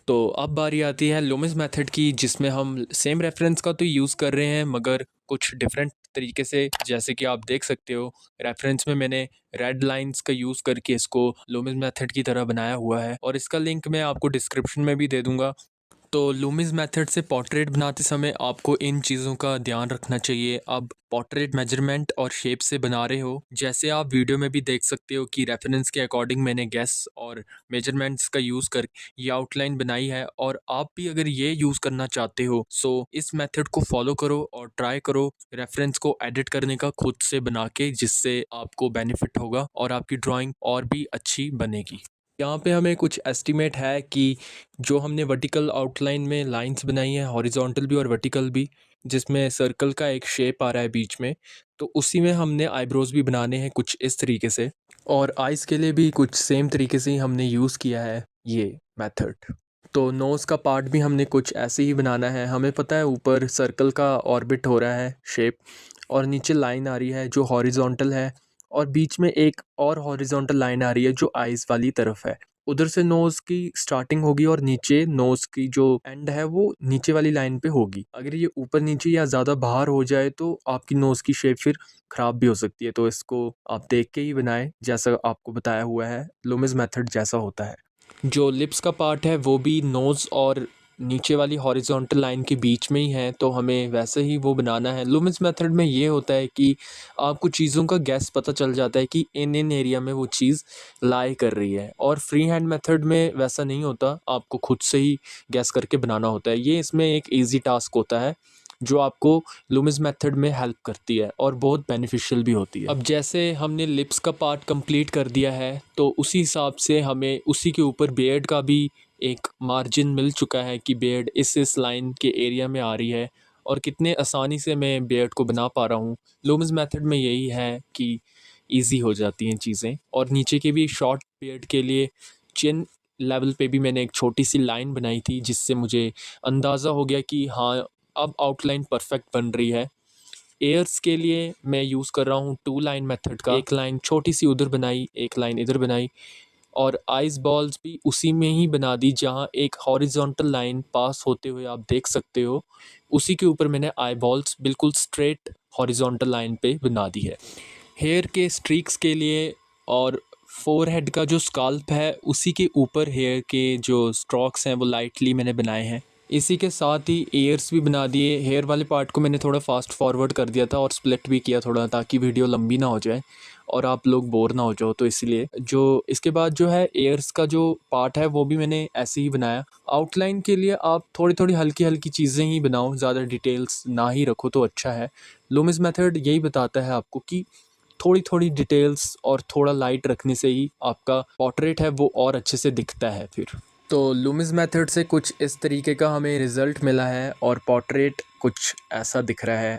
तो अब बारी आती है लूमिस मेथड की, जिसमें हम सेम रेफरेंस का तो यूज़ कर रहे हैं मगर कुछ डिफरेंट तरीके से। जैसे कि आप देख सकते हो रेफरेंस में मैंने रेड लाइंस का यूज़ करके इसको लूमिस मेथड की तरह बनाया हुआ है, और इसका लिंक मैं आपको डिस्क्रिप्शन में भी दे दूंगा। तो लूमिस मेथड से पोर्ट्रेट बनाते समय आपको इन चीज़ों का ध्यान रखना चाहिए। अब पोर्ट्रेट मेजरमेंट और शेप से बना रहे हो, जैसे आप वीडियो में भी देख सकते हो कि रेफरेंस के अकॉर्डिंग मैंने गैस और मेजरमेंट्स का यूज़ कर ये आउटलाइन बनाई है। और आप भी अगर ये यूज़ करना चाहते हो सो इस मेथड को फॉलो करो और ट्राई करो रेफरेंस को एडिट करने का खुद से बना के, जिससे आपको बेनिफिट होगा और आपकी ड्राइंग और भी अच्छी बनेगी। यहाँ पे हमें कुछ एस्टिमेट है कि जो हमने वर्टिकल आउटलाइन में लाइंस बनाई हैं, हॉरिजॉन्टल भी और वर्टिकल भी, जिसमें सर्कल का एक शेप आ रहा है बीच में, तो उसी में हमने आईब्रोज भी बनाने हैं कुछ इस तरीके से। और आइज़ के लिए भी कुछ सेम तरीके से ही हमने यूज़ किया है ये मेथड। तो नोज़ का पार्ट भी हमने कुछ ऐसे ही बनाना है। हमें पता है ऊपर सर्कल का ऑर्बिट हो रहा है शेप, और नीचे लाइन आ रही है जो हॉरिजॉन्टल है, और बीच में एक और हॉरिजॉन्टल लाइन आ रही है जो आइज़ वाली तरफ है। उधर से नोज़ की स्टार्टिंग होगी और नीचे नोज़ की जो एंड है वो नीचे वाली लाइन पे होगी। अगर ये ऊपर नीचे या ज़्यादा बाहर हो जाए तो आपकी नोज़ की शेप फिर ख़राब भी हो सकती है। तो इसको आप देख के ही बनाएं, जैसा आपको बताया हुआ है लूमिस मेथड जैसा होता है। जो लिप्स का पार्ट है वो भी नोज़ और नीचे वाली हॉरिजॉन्टल लाइन के बीच में ही है, तो हमें वैसे ही वो बनाना है। लूमिस मेथड में ये होता है कि आपको चीज़ों का गैस पता चल जाता है कि इन एरिया में वो चीज़ लाई कर रही है, और फ्री हैंड मेथड में वैसा नहीं होता, आपको खुद से ही गैस करके बनाना होता है। ये इसमें एक ईजी टास्क होता है जो आपको लूमिस मेथड में हेल्प करती है और बहुत बेनिफिशियल भी होती है। अब जैसे हमने लिप्स का पार्ट कंप्लीट कर दिया है, तो उसी हिसाब से हमें उसी के ऊपर बियर्ड का भी एक मार्जिन मिल चुका है कि बियर्ड इस लाइन के एरिया में आ रही है, और कितने आसानी से मैं बियर्ड को बना पा रहा हूँ। लूमिस मेथड में यही है कि ईजी हो जाती हैं चीज़ें। और नीचे के भी शॉर्ट बियर्ड के लिए चिन लेवल पे भी मैंने एक छोटी सी लाइन बनाई थी, जिससे मुझे अंदाज़ा हो गया कि हाँ अब आउटलाइन परफेक्ट बन रही है। एयर्स के लिए मैं यूज़ कर रहा हूँ टू लाइन मेथड का। एक लाइन छोटी सी उधर बनाई, एक लाइन इधर बनाई, और आइस बॉल्स भी उसी में ही बना दी जहाँ एक हॉरिजॉन्टल लाइन पास होते हुए आप देख सकते हो। उसी के ऊपर मैंने आई बॉल्स बिल्कुल स्ट्रेट हॉरिजॉन्टल लाइन पे बना दी है। हेयर के स्ट्रीक्स के लिए और फोरहेड का जो स्काल्प है उसी के ऊपर हेयर के जो स्ट्रोक्स हैं वो लाइटली मैंने बनाए हैं। इसी के साथ ही एयर्स भी बना दिए। हेयर वाले पार्ट को मैंने थोड़ा फास्ट फॉरवर्ड कर दिया था और स्प्लिट भी किया थोड़ा, ताकि वीडियो लंबी ना हो जाए और आप लोग बोर ना हो जाओ, तो इसलिए। जो इसके बाद जो है एयर्स का जो पार्ट है वो भी मैंने ऐसे ही बनाया। आउटलाइन के लिए आप थोड़ी थोड़ी हल्की हल्की चीज़ें ही बनाओ, ज़्यादा डिटेल्स ना ही रखो तो अच्छा है। लूमिस मेथड यही बताता है आपको कि थोड़ी थोड़ी डिटेल्स और थोड़ा लाइट रखने से ही आपका पोर्ट्रेट है वो और अच्छे से दिखता है फिर। तो लूमिस मेथड से कुछ इस तरीके का हमें रिज़ल्ट मिला है और पोर्ट्रेट कुछ ऐसा दिख रहा है।